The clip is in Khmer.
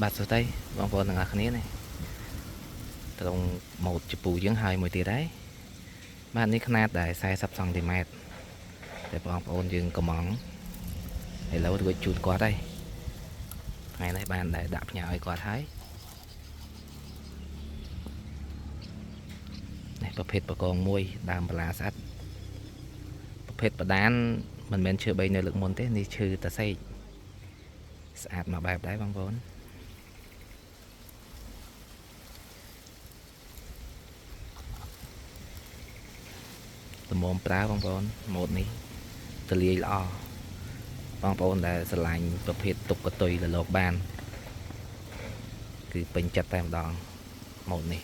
បាទសួស្តីបងប្អូនទាំងអស់គ្នានេះត្រង់ម៉ូតជពូយើងហើយមួយទៀតដែរបាទនេះຂະຫນາດដែរ40 សង់ទីម៉ែត្រតែបងប្អូនយើងកំងឥឡូវរួចជូនគាត់ហើយថ្ងៃនេះបានដែរដាក់ផ្ញើឲ្យគាត់ហើយនេះប្រភេទបកងមួយដើមបន្លាស្អិតប្រភេទបដានមិនមែនឈើ3នៅលើកមុនទេនេះឈើតសេកស្អាតមកបែបដែរបងប្អូនល្មមប្រើបងប្អូនម៉ូតនេះទលាយល្អបងប្អូនដែលស្រឡាញ់ប្រភេទទុកកតុយលលោកបានគឺពេញចិត្តតែម្ដងម៉ូតនេះ